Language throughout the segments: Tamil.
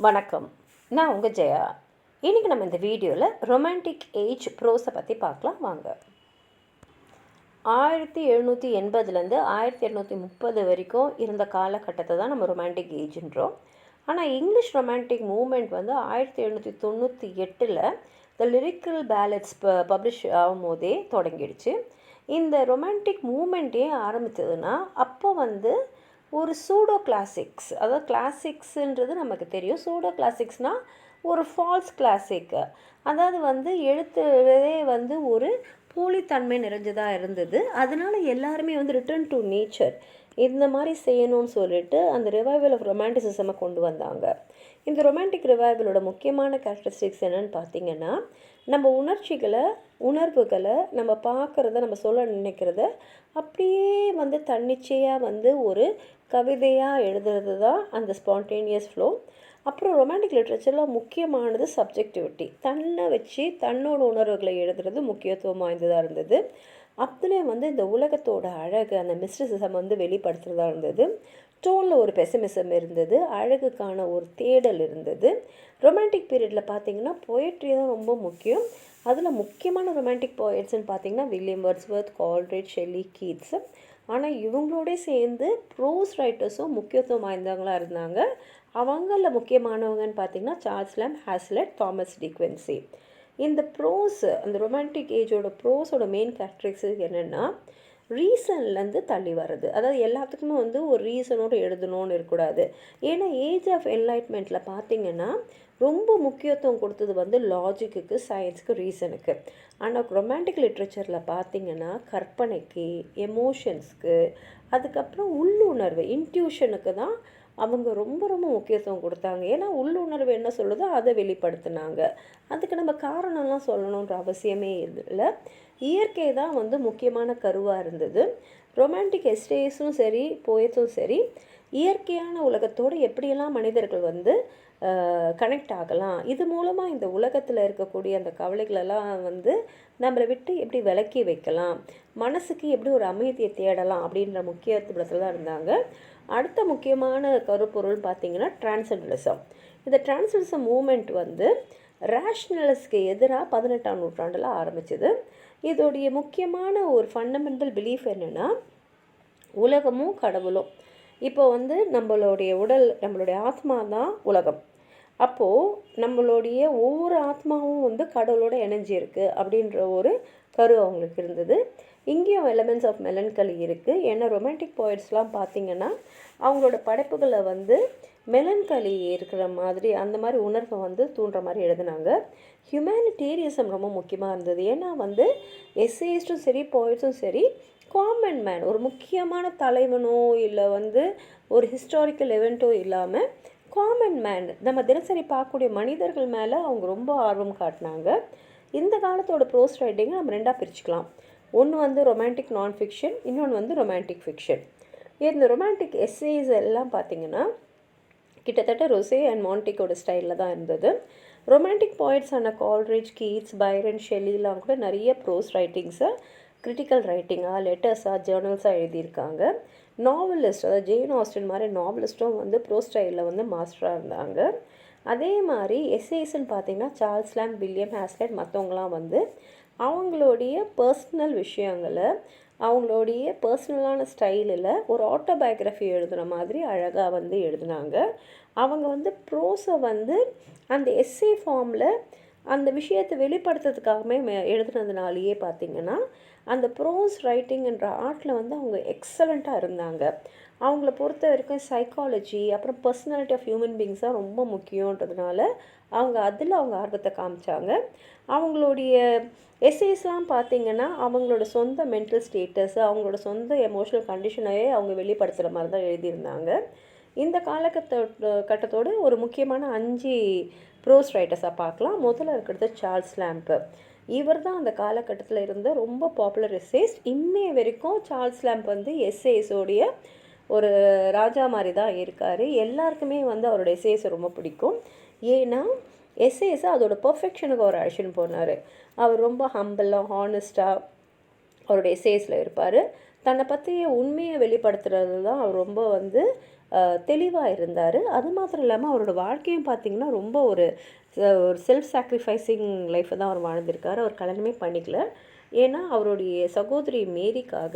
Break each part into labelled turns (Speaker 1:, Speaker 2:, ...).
Speaker 1: வணக்கம், நான் உங்கள் ஜெயா. இன்றைக்கி நம்ம இந்த வீடியோவில் ரொமான்டிக் ஏஜ் ப்ரோஸை பற்றி பார்க்கலாம் வாங்க. 1780லேருந்து 1830 வரைக்கும் இருந்த காலகட்டத்தை தான் நம்ம ரொமான்டிக் ஏஜ்ன்றோம். ஆனால் இங்கிலீஷ் ரொமான்டிக் மூமெண்ட் வந்து 1798ல் த லிரிக்கல் பேலட்ஸ் பப்ளிஷ் ஆகும்போதே தொடங்கிடுச்சு. இந்த ரொமான்டிக் மூமெண்ட்டே ஆரம்பித்ததுன்னா அப்போ வந்து ஒரு சூடோ கிளாசிக்ஸ், அதாவது கிளாசிக்ஸுன்றது நமக்கு தெரியும். சூடோ கிளாசிக்ஸ்னால் ஒரு ஃபால்ஸ் கிளாசிக், அதாவது வந்து எழுத்துறதே வந்து ஒரு போலித்தன்மை நிறைஞ்சதாக இருந்தது. அதனால் எல்லாருமே வந்து ரிட்டர்ன் டு நேச்சர் இந்த மாதிரி செய்யணும்னு சொல்லிட்டு அந்த ரிவைவல் ஆஃப் ரொமான்டிசிசமை கொண்டு வந்தாங்க. இந்த ரொமான்டிக் ரிவைவலோட முக்கியமான கேரக்டரிஸ்டிக்ஸ் என்னென்னு பார்த்தீங்கன்னா, நம்ம உணர்வுகளை நம்ம பார்க்குறத, நம்ம சொல்ல நினைக்கிறத அப்படியே வந்து தன்னிச்சையாக வந்து ஒரு கவிதையாக எழுதுறது தான் அந்த ஸ்பான்டேனியஸ் ஃப்ளோ. அப்புறம் ரொமான்டிக் லிட்ரேச்சரில் முக்கியமானது சப்ஜெக்டிவிட்டி, தன்னை வச்சு தன்னோட உணர்வுகளை எழுதுறது முக்கியத்துவம் வாய்ந்ததாக இருந்தது. அதுலேயும் வந்து இந்த உலகத்தோட அழகு, அந்த மிஸ்டிசிசம் வந்து வெளிப்படுத்துகிறதா இருந்தது. டோனில் ஒரு பெசிமிசம் இருந்தது, அழகுக்கான ஒரு தேடல் இருந்தது. ரொமான்டிக் பீரியடில் பார்த்திங்கன்னா பொயட்ரி தான் ரொம்ப முக்கியம். அதில் முக்கியமான ரொமான்டிக் போயட்ஸ்ன்னு பார்த்திங்கன்னா வில்லியம் வேர்ட்ஸ்வர்த், கால்ட்ரிட்ஜ், ஷெல்லி, கீட்ஸ். ஆனால் இவங்களோட சேர்ந்து ப்ரோஸ் ரைட்டர்ஸும் முக்கியத்துவம் வாய்ந்தவங்களாக இருந்தாங்க. அவங்களில் முக்கியமானவங்கன்னு பார்த்திங்கன்னா சார்ல்ஸ் லேம், ஹாஸ்லெட், தாமஸ் டிக்வென்சி. இந்த ப்ரோஸ், அந்த ரொமான்டிக் ஏஜோட ப்ரோஸோட மெயின் கேரக்டரிஸ்டிக்ஸ் என்னென்னா, ரீசன்லேருந்து தள்ளி வர்றது. அதாவது எல்லாத்துக்குமே வந்து ஒரு ரீசனோடு எழுதணும்னு இருக்கக்கூடாது. ஏன்னா ஏஜ் ஆஃப் என்லைட்மெண்ட்டில் பார்த்திங்கன்னா ரொம்ப முக்கியத்துவம் கொடுத்தது வந்து லாஜிக்கு, சயின்ஸுக்கு, ரீசனுக்கு. ஆனால் ரொமான்டிக் லிட்ரேச்சரில் பார்த்திங்கன்னா கற்பனைக்கு, எமோஷன்ஸ்க்கு, அதுக்கப்புறம் உள்ளுணர்வு, இன்ட்யூஷனுக்கு தான் அவங்க ரொம்ப ரொம்ப முக்கியத்துவம் கொடுத்தாங்க. ஏன்னா உள்ளுணர்வு என்ன சொல்லுதோ அதை வெளிப்படுத்தினாங்க. அதுக்கு நம்ம காரணம்லாம் சொல்லணுன்ற அவசியமே இல்லை. இயற்கை தான் வந்து முக்கியமான கருவாக இருந்தது. ரொமான்டிக் எஸ்டேஸும் சரி, போயட்ஸும் சரி, இயற்கையான உலகத்தோடு எப்படியெல்லாம் மனிதர்கள் வந்து கனெக்ட் ஆகலாம், இது மூலமாக இந்த உலகத்தில் இருக்கக்கூடிய அந்த கவலைகளெல்லாம் வந்து நம்மளை விட்டு எப்படி விலக்கி வைக்கலாம், மனசுக்கு எப்படி ஒரு அமைதியை தேடலாம் அப்படின்ற முக்கியத்துவத்தில் தான் இருந்தாங்க. அடுத்த முக்கியமான கருப்பொருள் பார்த்திங்கன்னா டிரான்சென்டலிசம். இந்த டிரான்சென்டலிசம் மூமெண்ட் வந்து ரேஷ்னலிஸ்ட்க்கு எதிராக 18ஆம் நூற்றாண்டில் ஆரம்பிச்சது. இதோடைய முக்கியமான ஒரு ஃபண்டமெண்டல் பிலீஃப் என்னென்னா, உலகமும் கடவுளும். இப்போ வந்து நம்மளுடைய உடல், நம்மளுடைய ஆத்மா தான் உலகம். அப்போது நம்மளுடைய ஒவ்வொரு ஆத்மாவும் வந்து கடவுளோட இணைஞ்சி இருக்குது அப்படின்ற ஒரு கரு அவங்களுக்கு இருந்தது. இங்கேயும் எலமெண்ட்ஸ் ஆஃப் மெலன்கலி இருக்குது. ஏன்னா ரொமான்டிக் போய்ட்ஸ்லாம் பார்த்திங்கன்னா அவங்களோட படைப்புகளை வந்து மெலன்கலி இருக்கிற மாதிரி, அந்த மாதிரி உணர்வை வந்து தூண்டுற மாதிரி எழுதினாங்க. ஹியூமனிடேரியசம் ரொம்ப முக்கியமாக இருந்தது. ஏன்னா வந்து எஸ்ஏஸ்டும் சரி, போய்ட்ஸும் சரி, காமன் மேன், ஒரு முக்கியமான தலைவனோ இல்லை வந்து ஒரு ஹிஸ்டாரிக்கல் எவெண்ட்டோ இல்லாமல் காமன் மேன், நம்ம தினசரி பார்க்கக்கூடிய மனிதர்கள் மேலே அவங்க ரொம்ப ஆர்வம் காட்டினாங்க. இந்த காலத்தோட ப்ரோஸ் ரைட்டிங்கை நம்ம ரெண்டாக பிரிச்சுக்கலாம். ஒன்று வந்து ரொமான்டிக் நான் ஃபிக்ஷன், இன்னொன்று வந்து ரொமான்டிக் ஃபிக்ஷன். இந்த ரொமான்டிக் எஸ்ஸேஸ் எல்லாம் பார்த்திங்கன்னா கிட்டத்தட்ட ரொசே அண்ட் மான்டிக்கோட ஸ்டைலில் தான் இருந்தது. ரொமான்டிக் போய்ட்ஸான கால்ட்ரிட்ஜ், கீட்ஸ், பைரன், ஷெல்லிலாம் கூட நிறைய ப்ரோஸ் ரைட்டிங்ஸை கிரிட்டிக்கல் ரைட்டிங்காக, லெட்டர்ஸாக, ஜேர்னல்ஸாக எழுதியிருக்காங்க. நாவலிஸ்ட், அதாவது ஜேன் ஆஸ்டின் மாதிரி நாவலிஸ்ட்டும் வந்து ப்ரோஸ் ஸ்டைலில் வந்து மாஸ்டராக இருந்தாங்க. அதே மாதிரி எஸ்ஏஸ்ன்னு பார்த்திங்கன்னா சார்ல்ஸ் லேம், வில்லியம் ஹாஸ்லெட் மற்றவங்களாம் வந்து அவங்களுடைய பர்சனல் விஷயங்களை அவங்களுடைய பர்சனலான ஸ்டைலில் ஒரு ஆட்டோபயோகிராஃபி எழுதுகிற மாதிரி அழகாக வந்து எழுதினாங்க. அவங்க வந்து ப்ரோஸை வந்து அந்த எஸ்ஏ ஃபார்மில் அந்த விஷயத்தை வெளிப்படுத்துறதுக்காகவே எழுதுனதுனாலேயே பார்த்திங்கன்னா அந்த ப்ரோஸ் ரைட்டிங்ன்ற ஆர்ட்டில் வந்து அவங்க எக்ஸலண்ட்டாக இருந்தாங்க. அவங்கள பொறுத்த வரைக்கும் சைக்காலஜி, அப்புறம் பர்சனாலிட்டி ஆஃப் ஹியூமன் பீயிங்ஸ் தான் ரொம்ப முக்கியன்றதுனால அதில் அவங்க ஆர்வத்தை காமிச்சாங்க. அவங்களுடைய எஸ்ஏஸ்லாம் பார்த்திங்கன்னா அவங்களோட சொந்த மென்டல் ஸ்டேட்டஸ், அவங்களோட சொந்த எமோஷனல் கண்டிஷனையே அவங்க வெளிப்படுத்துகிற மாதிரி தான் எழுதியிருந்தாங்க. இந்த காலகட்டத்தோடு ஒரு முக்கியமான 5 ப்ரோஸ் ரைட்டர்ஸாக பார்க்கலாம். முதல்ல இருக்கிறது சார்ல்ஸ் லேம்ப். இவர் தான் அந்த காலகட்டத்தில் இருந்த ரொம்ப பாப்புலர் எஸ்ஏஸ். இன்னைய வரைக்கும் சார்ல்ஸ் லேம்ப் வந்து எஸ்ஏஸோடைய ஒரு ராஜா மாதிரி தான் இருக்கார். எல்லாருக்குமே வந்து அவரோட எஸ்ஏஸை ரொம்ப பிடிக்கும். ஏன்னா எஸ்ஏஸை அதோட பர்ஃபெக்ஷனுக்கு அவர் அழைச்சின்னு போனார். அவர் ரொம்ப ஹம்பிளாக, ஹானஸ்ட்டாக அவரோட எஸ்ஏஸில் இருப்பார். தன்னை பற்றிய உண்மையை வெளிப்படுத்துறது தான் அவர் ரொம்ப வந்து தெளிவாக இருந்தார். அது மாத்திரம் இல்லாமல் அவரோட வாழ்க்கையும் பார்த்திங்கன்னா ரொம்ப ஒரு செல்ஃப் சாக்ரிஃபைஸிங் லைஃப்பை தான் அவர் வாழ்ந்திருக்காரு. அவர் கல்யாணமே பண்ணிக்கல. ஏன்னா அவருடைய சகோதரி மேரிக்காக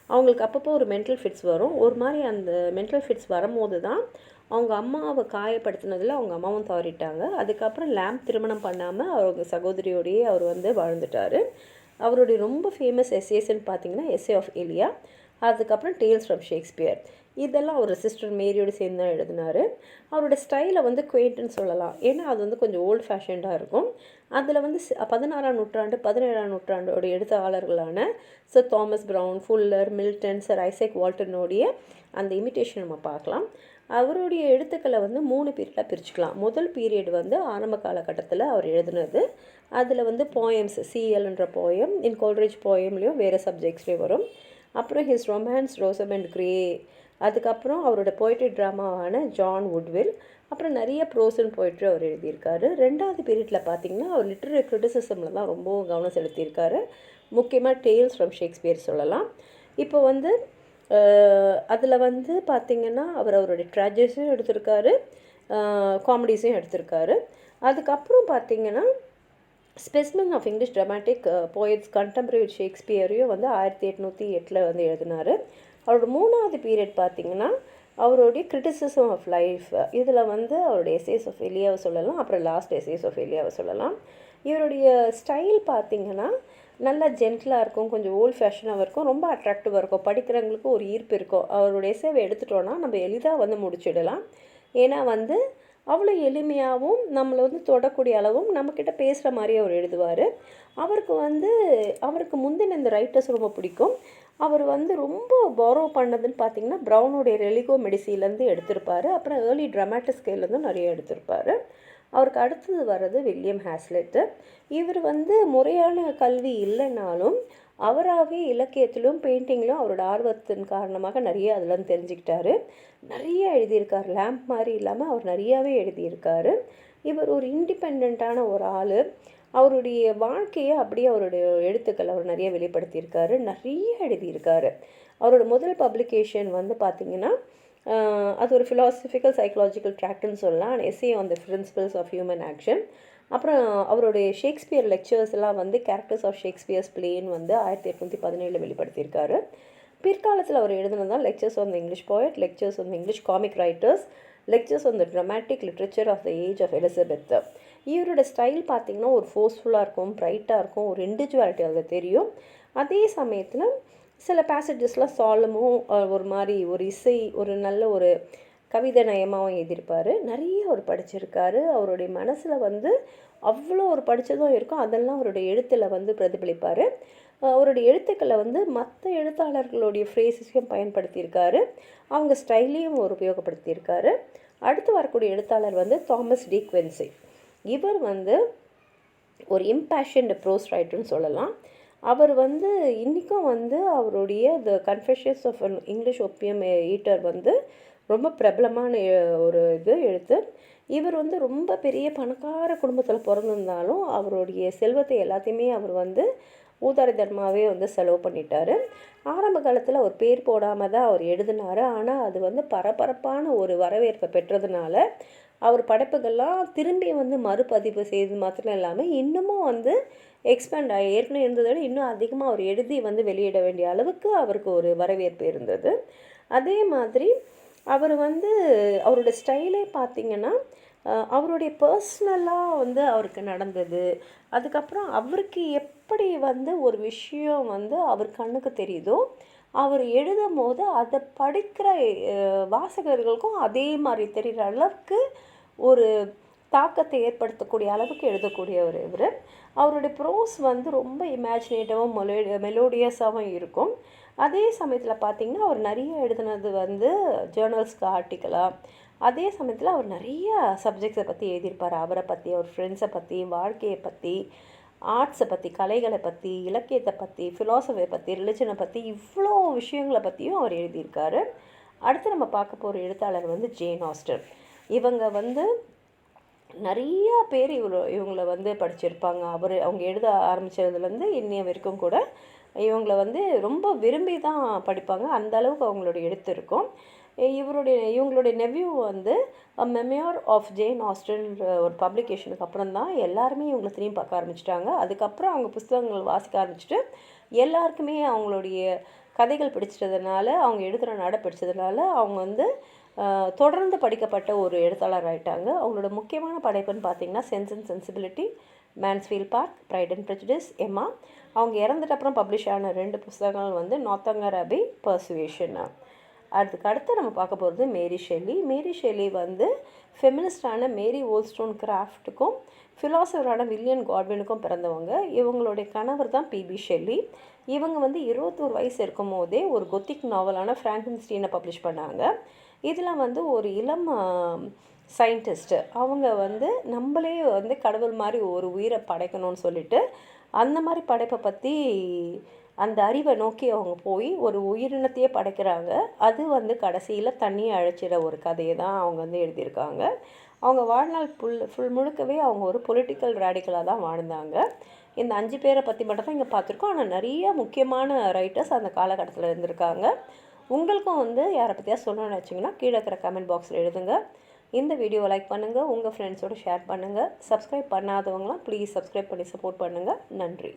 Speaker 1: அவங்களுக்கு அப்பப்போ ஒரு மென்டல் ஃபிட்ஸ் வரும். ஒரு மாதிரி அந்த மென்டல் ஃபிட்ஸ் வரும்போது தான் அவங்க அம்மாவை காயப்படுத்தினதில் அவங்க அம்மாவும் தவறிட்டாங்க. அதுக்கப்புறம் லேம்ப் திருமணம் பண்ணாமல் அவங்க சகோதரியோடையே அவர் வந்து வாழ்ந்துட்டார். அவருடைய ரொம்ப ஃபேமஸ் எஸ்ஏஸ்ன்னு பார்த்தீங்கன்னா எஸ்ஏ ஆஃப் எலியா, அதுக்கப்புறம் டேல்ஸ் ஃப்ரம் ஷேக்ஸ்பியர். இதெல்லாம் அவர் சிஸ்டர் மேரியோடு சேர்ந்து தான் எழுதினார். அவரோட ஸ்டைலை வந்து குவைண்ட்டுன்னு சொல்லலாம். ஏன்னா அது வந்து கொஞ்சம் ஓல்டு ஃபேஷன்டாக இருக்கும். அதில் வந்து 16ஆம் நூற்றாண்டு 17ஆம் நூற்றாண்டோட எழுத்தாளர்களான sir Thomas Browne, Fuller, Milton, sir Isaac வால்டனுடைய அந்த இமிட்டேஷன் நம்ம பார்க்கலாம். அவருடைய எழுத்துக்களை வந்து 3 பீரியடாக பிரிச்சுக்கலாம். முதல் பீரியட் வந்து ஆரம்ப காலகட்டத்தில் அவர் எழுதுனது. அதில் வந்து போயம்ஸ், சிஎல்ன்ற போயம், இன் கோல்ட்ரிட்ஜ் போயம்லேயும் வேறு சப்ஜெக்ட்ஸ்லேயும் வரும். அப்புறம் ஹிஸ் ரொமான்ஸ் ரோசமெண்ட் கிரே, அதுக்கப்புறம் அவரோட போய்ட்ரி ட்ராமாவான ஜான் வுட்வில், அப்புறம் நிறைய ப்ரோஸ் அண்ட் போய்ட்ரி அவர் எழுதியிருக்காரு. 2வது பீரியடில் பார்த்திங்கன்னா அவர் லிட்ரரி கிரிட்டிசிசமில் தான் ரொம்ப கவனம் செலுத்தியிருக்காரு. முக்கியமாக டேல்ஸ் ஃப்ரம் ஷேக்ஸ்பியர் சொல்லலாம். இப்போ வந்து அதில் வந்து பார்த்திங்கன்னா அவருடைய ட்ராஜடிஸையும் எடுத்திருக்காரு, காமெடிஸையும் எடுத்திருக்காரு. அதுக்கப்புறம் பார்த்திங்கன்னா specimen of English dramatic poets contemporary with ஷேக்ஸ்பியரையும் வந்து 1808 வந்து எழுதினார். அவரோட 3வது பீரியட் பார்த்திங்கன்னா அவருடைய கிரிட்டிசிசம் ஆஃப் லைஃப், இதில் வந்து அவருடைய எஸ்ஏஸ் ஆஃப் எலியாவை சொல்லலாம், அப்புறம் லாஸ்ட் எஸ்ஏஸ் ஆஃப் எலியாவை சொல்லலாம். இவருடைய ஸ்டைல் பார்த்திங்கன்னா நல்லா ஜென்டிலாக இருக்கும், கொஞ்சம் ஓல்ட் ஃபேஷனாக இருக்கும், ரொம்ப அட்ராக்டிவாக இருக்கும், படிக்கிறவங்களுக்கு ஒரு ஈர்ப்பு இருக்கும். அவருடைய எஸ்ஸேவை எடுத்துட்டோன்னா நம்ம எளிதாக வந்து முடிச்சிடலாம். ஏன்னா வந்து அவ்வளோ எளிமையாகவும் நம்மளை வந்து தொடக்கூடிய அளவும் நம்மக்கிட்ட பேசுகிற மாதிரி அவர் எழுதுவார். அவருக்கு முந்தின இந்த ரைட்டர்ஸ் ரொம்ப பிடிக்கும். அவர் வந்து ரொம்ப பாரோ பண்ணதுன்னு பார்த்திங்கன்னா ப்ரௌனுடைய ரெலிகோ மெடிசிலேருந்து எடுத்திருப்பார். அப்புறம் ஏர்லி ட்ராமாட்டிக் ஸ்கேல்லேருந்தும் நிறைய எடுத்திருப்பார். அவருக்கு அடுத்தது வர்றது வில்லியம் ஹேஸ்லெட்டு. இவர் வந்து முறையான கல்வி இல்லைனாலும் அவராகவே இலக்கியத்திலும் பெயிண்டிங்லும் அவரோட ஆர்வத்தின் காரணமாக நிறைய அதெல்லாம் தெரிஞ்சுக்கிட்டாரு. நிறைய எழுதியிருக்கார். லேம்ப் மாதிரி இல்லாமல் அவர் நிறையாவே எழுதியிருக்காரு. இவர் ஒரு இண்டிபெண்ட்டான ஒரு ஆள். அவருடைய வாழ்க்கையை அப்படியே அவருடைய எழுத்துக்கள் அவர் நிறைய வெளிப்படுத்தியிருக்காரு, நிறைய எழுதியிருக்காரு. அவரோட முதல் பப்ளிகேஷன் வந்து பார்த்திங்கன்னா அது ஒரு ஃபிலாசபிக்கல் சைக்கலாஜிக்கல் ட்ராக்ட்னு சொல்லலாம், essay on the principles of human action. அப்புறம் அவருடைய ஷேக்ஸ்பியர் லெக்சர்ஸ் எல்லாம் வந்து கேரக்டர்ஸ் ஆஃப் ஷேக்ஸ்பியர்ஸ் பிளேன்னு வந்து 1817 வெளிப்படுத்தியிருக்காரு. பிற்காலத்தில் அவர் எழுதுனதான் lectures on the English poet, lectures on the English comic writers, lectures on the dramatic literature of the age of Elizabeth. இவரோட ஸ்டைல் பார்த்திங்கன்னா ஒரு ஃபோர்ஸ்ஃபுல்லாக இருக்கும், ப்ரைட்டாக இருக்கும், ஒரு இண்டிவிஜுவாலிட்டி அதில் தெரியும். அதே சமயத்தில் சில பேசேஜஸ்லாம் சாலமும் ஒரு மாதிரி ஒரு இசை, ஒரு நல்ல ஒரு கவிதை நயமாகவும் எழுதியிருப்பார். நிறைய அவர் படிச்சிருக்காரு. அவருடைய மனசில் வந்து அவ்வளோ ஒரு படித்ததும் இருக்கும், அதெல்லாம் அவருடைய எழுத்தில் வந்து பிரதிபலிப்பார். அவருடைய எழுத்துக்களை வந்து மற்ற எழுத்தாளர்களுடைய ஃப்ரேஸஸையும் பயன்படுத்தியிருக்காரு, அவங்க ஸ்டைலையும் அவர் உபயோகப்படுத்தியிருக்காரு. அடுத்து வரக்கூடிய எழுத்தாளர் வந்து தாமஸ் டி குவின்சி. இவர் வந்து ஒரு இம்பேஷன்டு ப்ரோஸ் ரைட்டர்னு சொல்லலாம். அவர் வந்து இன்றைக்கும் வந்து அவருடைய the confessions of an English opium eater வந்து ரொம்ப பிரபலமான ஒரு எழுத்து. இவர் வந்து ரொம்ப பெரிய பணக்கார குடும்பத்தில் பிறந்திருந்தாலும் அவருடைய செல்வத்தை எல்லாத்தையுமே அவர் வந்து ஊதாரித்தனமாகவே வந்து செலவு பண்ணிட்டார். ஆரம்ப காலத்தில் அவர் பேர் போடாமல் தான் அவர் எழுதினார். ஆனால் அது வந்து பரபரப்பான ஒரு வரவேற்பை பெற்றதுனால அவர் படைப்புகள்லாம் திரும்பி வந்து மறுபதிவு செய்து மாத்திரம் இல்லாமல் இன்னமும் வந்து எக்ஸ்பேண்ட் ஆகி ஏற்கனவே இருந்ததை விட இன்னும் அதிகமாக அவர் எழுதி வந்து வெளியிட வேண்டிய அளவுக்கு அவருக்கு ஒரு வரவேற்பு இருந்தது. அதே மாதிரி அவர் வந்து அவரோட ஸ்டைலே பார்த்திங்கன்னா அவருடைய பர்சனலாக வந்து அவருக்கு நடந்தது, அதுக்கப்புறம் அவருக்கு எப்படி வந்து ஒரு விஷயம் வந்து அவர் கண்ணுக்கு தெரியுதோ அவர் எழுதும் போது அதை படிக்கிற வாசகர்களுக்கும் அதே மாதிரி தெரிகிற அளவுக்கு ஒரு தாக்கத்தை ஏற்படுத்தக்கூடிய அளவுக்கு எழுதக்கூடியவர் இவர். அவருடைய ப்ரோஸ் வந்து ரொம்ப இமேஜினேட்டிவாகவும் மெலோடியஸாகவும் இருக்கும். அதே சமயத்தில் பார்த்திங்கன்னா அவர் நிறைய எழுதுனது வந்து ஜேர்னல்ஸ்க்கு ஆர்டிக்கலாக. அதே சமயத்தில் அவர் நிறைய சப்ஜெக்ட்ஸை பற்றி எழுதியிருப்பார். அவரை பற்றி, அவர் ஃப்ரெண்ட்ஸை பற்றி, வாழ்க்கையை பற்றி, ஆர்ட்ஸை பற்றி, கலைகளை பற்றி, இலக்கியத்தை பற்றி, ஃபிலாசபியை பற்றி, ரிலிஜனை பற்றி, இவ்வளோ விஷயங்களை பற்றியும் அவர் எழுதியிருக்காரு. அடுத்து நம்ம பார்க்க போகிற எழுத்தாளர் வந்து ஜேன் ஆஸ்டன். இவங்க வந்து நிறையா பேர் இவங்கள வந்து படிச்சிருப்பாங்க. அவங்க எழுத ஆரம்பித்ததுலேருந்து இன்னைய வரைக்கும் கூட இவங்கள வந்து ரொம்ப விரும்பி தான் படிப்பாங்க. அந்த அளவுக்கு அவங்களோட எழுத்து இருக்கும். இவங்களுடைய நெவ்யூ வந்து மெமோர் ஆஃப் ஜேன் ஆஸ்டன்ன்ற ஒரு பப்ளிகேஷனுக்கு அப்புறம் தான் எல்லாருமே இவங்களை திரும்பி பார்க்க ஆரம்பிச்சிட்டாங்க. அதுக்கப்புறம் அவங்க புஸ்தகங்கள் வாசிக்க ஆரம்பிச்சுட்டு எல்லாருக்குமே அவங்களுடைய கதைகள் பிடிச்சதுனால, அவங்க எழுதுகிற நட பிடிச்சதுனால அவங்க வந்து தொடர்ந்து படிக்கப்பட்ட ஒரு எழுத்தாளர் ஆகிட்டாங்க. அவங்களோட முக்கியமான படைப்புன்னு பார்த்தீங்கன்னா Sense and Sensibility, Mansfield Park, Pride and Prejudice, Emma. அவங்க இறந்துட்ட அப்புறம் பப்ளிஷ் ஆன 2 புஸ்தகங்கள் வந்து நார்த்தங்கர் அபி, பர்சுவேஷன். அடுத்து நம்ம பார்க்க போகிறது மேரி ஷெல்லி. மேரி ஷெல்லி வந்து ஃபெமினிஸ்டான மேரி ஓல்ஸ்டோன் கிராஃப்ட்டுக்கும் ஃபிலாசபரான வில்லியம் காட்வினுக்கும் பிறந்தவங்க. இவங்களுடைய கணவர் தான் பிபி ஷெல்லி. இவங்க வந்து 21 வயசு இருக்கும் போதே ஒரு கொத்திக் நாவலான ஃப்ராங்கன்ஸ்டீனை பப்ளிஷ் பண்ணாங்க. இதில் வந்து ஒரு இளம் சயின்டிஸ்ட்டு அவங்க வந்து நம்மளே வந்து கடவுள் மாதிரி ஒரு உயிரை படைக்கணும்னு சொல்லிட்டு அந்த மாதிரி படைப்பை பற்றி அந்த அறிவை நோக்கி அவங்க போய் ஒரு உயிரினத்தையே படைக்கிறாங்க. அது வந்து கடைசியில் தண்ணியை அழைச்சிட ஒரு கதையை தான் அவங்க வந்து எழுதியிருக்காங்க. அவங்க வாழ்நாள் ஃபுல் முழுக்கவே அவங்க ஒரு பொலிட்டிக்கல் ரேடிக்கலாக தான் வாழ்ந்தாங்க. இந்த 5 பேரை பற்றி மட்டும் தான் இங்கே பார்த்துருக்கோம். ஆனால் நிறைய முக்கியமான ரைட்டர்ஸ் அந்த காலகட்டத்தில் இருந்திருக்காங்க. உங்களுக்கும் வந்து யாரை பற்றியா சொல்லணும்னு நினச்சிங்கன்னா கீழே இருக்கிற கமெண்ட் பாக்ஸில் எழுதுங்க. இந்த வீடியோவை லைக் பண்ணுங்கள், உங்கள் ஃப்ரெண்ட்ஸோடு ஷேர் பண்ணுங்கள். சப்ஸ்கிரைப் பண்ணாதவங்களாம் ப்ளீஸ் சப்ஸ்கிரைப் பண்ணி சப்போர்ட் பண்ணுங்கள். நன்றி.